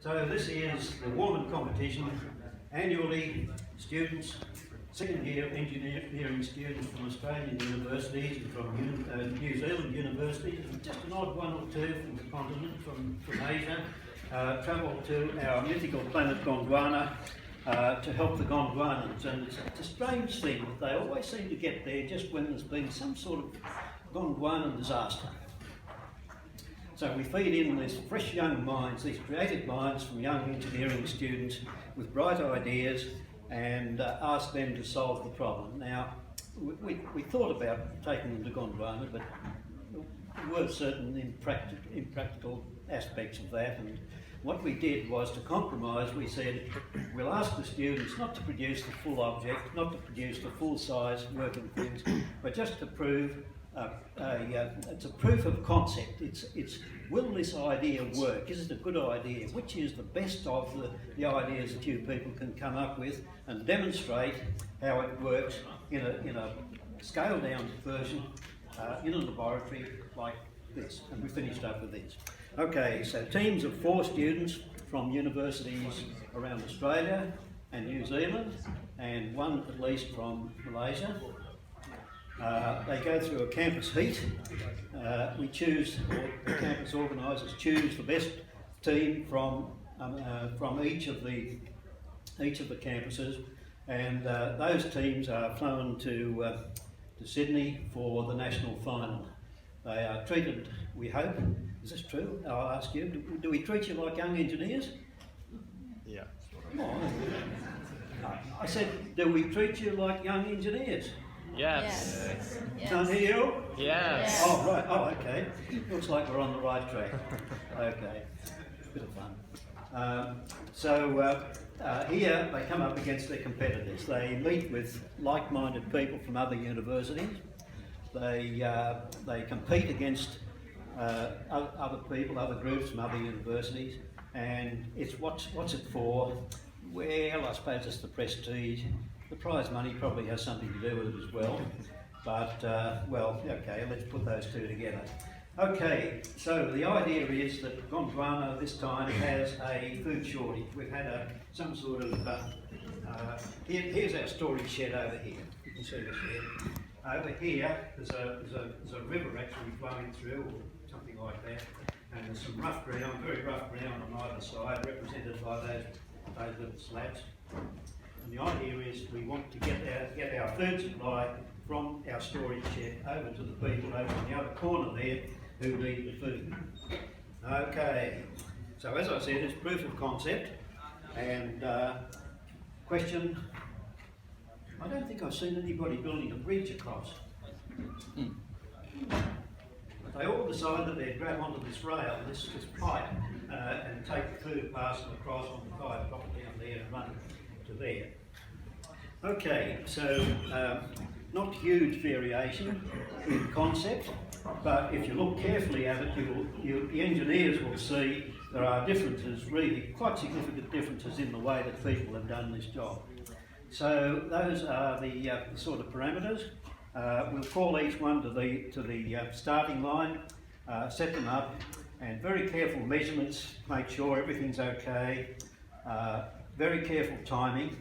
So this is the Warman competition. Annually, students, second year engineering students from Australian universities and from New Zealand universities, and just an odd one or two from the continent, from Asia, travel to our mythical planet Gondwana to help the Gondwanans. And it's a strange thing that they always seem to get there just when there's been some sort of Gondwanan disaster. So we feed in these fresh young minds, these creative minds from young engineering students with bright ideas, and ask them to solve the problem. Now, we thought about taking them to Gondwana, but there were certain impractical aspects of that, and what we did was to compromise. We said, we'll ask the students not to produce the full object, not to produce the full-size working things, but just to prove it's a proof of concept. It's will this idea work? Is it a good idea? Which is the best of the ideas that you people can come up with, and demonstrate how it works in a scaled down version in a laboratory like this. And we finished up with this. Okay, so teams of 4 students from universities around Australia and New Zealand, and 1 at least from Malaysia. They go through a campus heat. We choose, or the campus organisers choose the best team from each of the campuses, and those teams are flown to Sydney for the national final. They are treated, we hope, is this true? I'll ask you, do we treat you like young engineers? Yeah. Oh, I said, do we treat you like young engineers? Yes. Yes. Can't hear you? Yes. Oh, right. Oh, okay. Looks like we're on the right track. Okay. Bit of fun. Here they come up against their competitors. They meet with like-minded people from other universities. They compete against other people, other groups from other universities, and it's what's it for? Well, I suppose it's the prestige. The prize money probably has something to do with it as well, but well, okay, let's put those two together. Okay, so the idea is that Gondwana this time has a food shortage. We've had some sort of, here's our storage shed over here. You can see the shed. Over here, there's a river actually flowing through, or something like that, and there's some rough ground, very rough ground on either side, represented by those little slabs. And the idea is we want to get our food supply from our storage shed over to the people over in the other corner there who need the food. Okay, so as I said, it's proof of concept, and question, I don't think I've seen anybody building a bridge across. They all decide that they'd grab onto this rail, this pipe, and take the food parcel across on the pipe, drop it down there and run to there. Okay, so not huge variation in concept, but if you look carefully at it, the engineers will see there are differences, really quite significant differences in the way that people have done this job. So those are the sort of parameters. We'll call each one to the starting line, set them up, and very careful measurements, make sure everything's okay. Very careful timing,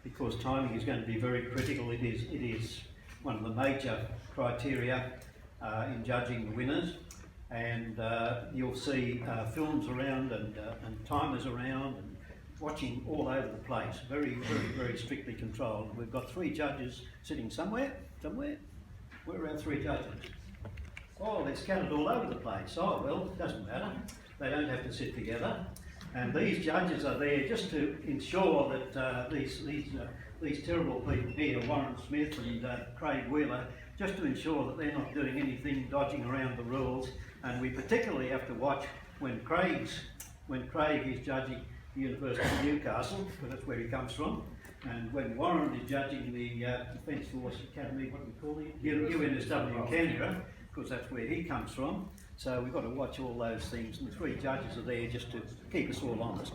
because timing is going to be very critical. It is one of the major criteria in judging the winners, and you'll see films around and timers around and watching all over the place. Very, very, very strictly controlled. We've got 3 judges sitting somewhere. Where are our 3 judges? Oh, they're scattered all over the place. Oh well, it doesn't matter. They don't have to sit together. And these judges are there just to ensure that these terrible people here, Warren Smith and Craig Wheeler, just to ensure that they're not doing anything dodging around the rules. And we particularly have to watch when Craig is judging the University of Newcastle, because that's where he comes from, and when Warren is judging the Defence Force Academy, what do we call it? UNSW in Canberra, because that's where he comes from. So we've got to watch all those things, and the 3 judges are there just to keep us all honest.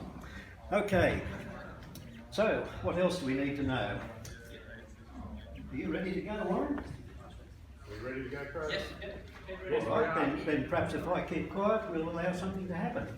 Okay, so what else do we need to know? Are you ready to go, Warren? Are we ready to go, Craig? Yes. All right, then perhaps if I keep quiet, we'll allow something to happen.